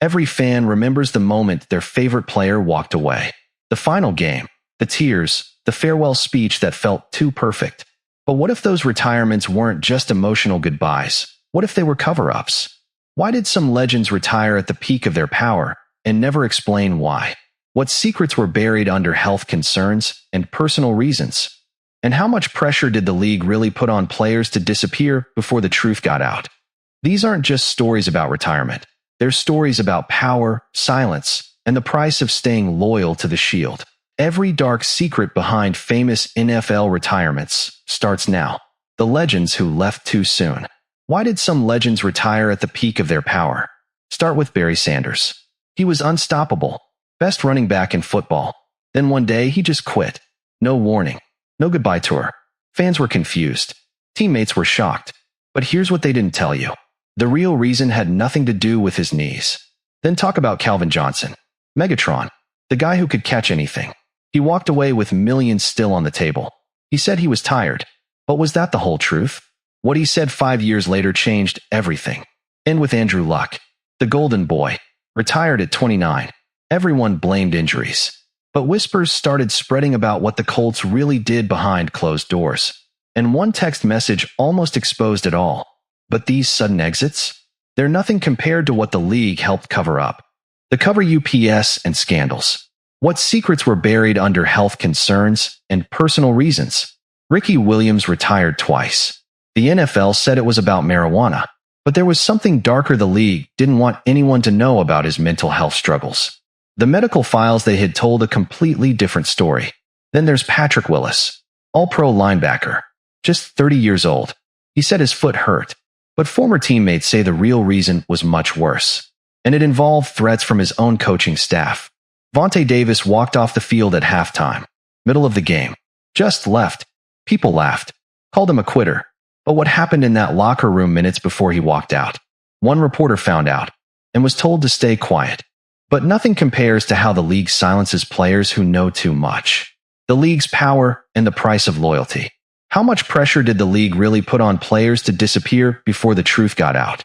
Every fan remembers the moment their favorite player walked away. The final game, the tears, the farewell speech that felt too perfect. But what if those retirements weren't just emotional goodbyes? What if they were cover-ups? Why did some legends retire at the peak of their power and never explain why? What secrets were buried under health concerns and personal reasons? And how much pressure did the league really put on players to disappear before the truth got out? These aren't just stories about retirement. They're stories about power, silence, and the price of staying loyal to the Shield. Every dark secret behind famous NFL retirements starts now. The legends who left too soon. Why did some legends retire at the peak of their power? Start with Barry Sanders. He was unstoppable, best running back in football. Then one day he just quit. No warning, no goodbye tour. Fans were confused. Teammates were shocked. But here's what they didn't tell you. The real reason had nothing to do with his knees. Then talk about Calvin Johnson. Megatron, the guy who could catch anything. He walked away with millions still on the table. He said he was tired. But was that the whole truth? What he said 5 years later changed everything. And with Andrew Luck, the golden boy, retired at 29. Everyone blamed injuries. But whispers started spreading about what the Colts really did behind closed doors. And one text message almost exposed it all. But these sudden exits? They're nothing compared to what the league helped cover up. The cover UPS and scandals. What secrets were buried under health concerns and personal reasons? Ricky Williams retired twice. The NFL said it was about marijuana, but there was something darker the league didn't want anyone to know about his mental health struggles. The medical files they had told a completely different story. Then there's Patrick Willis, all-pro linebacker, just 30 years old. He said his foot hurt, but former teammates say the real reason was much worse, and it involved threats from his own coaching staff. Vontae Davis walked off the field at halftime, middle of the game, just left. People laughed, called him a quitter. But what happened in that locker room minutes before he walked out? One reporter found out and was told to stay quiet. But nothing compares to how the league silences players who know too much. The league's power and the price of loyalty. How much pressure did the league really put on players to disappear before the truth got out?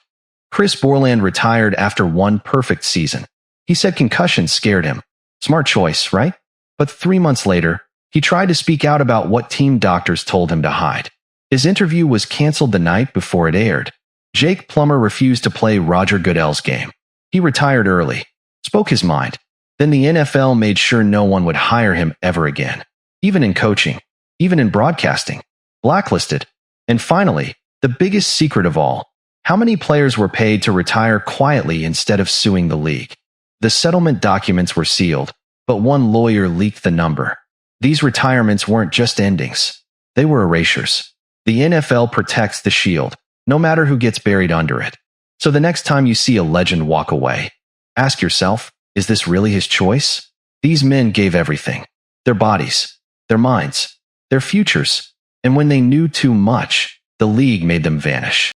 Chris Borland retired after one perfect season. He said concussions scared him. Smart choice, right? But 3 months later, he tried to speak out about what team doctors told him to hide. His interview was canceled the night before it aired. Jake Plummer refused to play Roger Goodell's game. He retired early, spoke his mind. Then the NFL made sure no one would hire him ever again. Even in coaching, even in broadcasting. Blacklisted. And finally, the biggest secret of all, how many players were paid to retire quietly instead of suing the league? The settlement documents were sealed, but one lawyer leaked the number. These retirements weren't just endings. They were erasures. The NFL protects the Shield, no matter who gets buried under it. So the next time you see a legend walk away, ask yourself, is this really his choice? These men gave everything. Their bodies, their minds, their futures. And when they knew too much, the league made them vanish.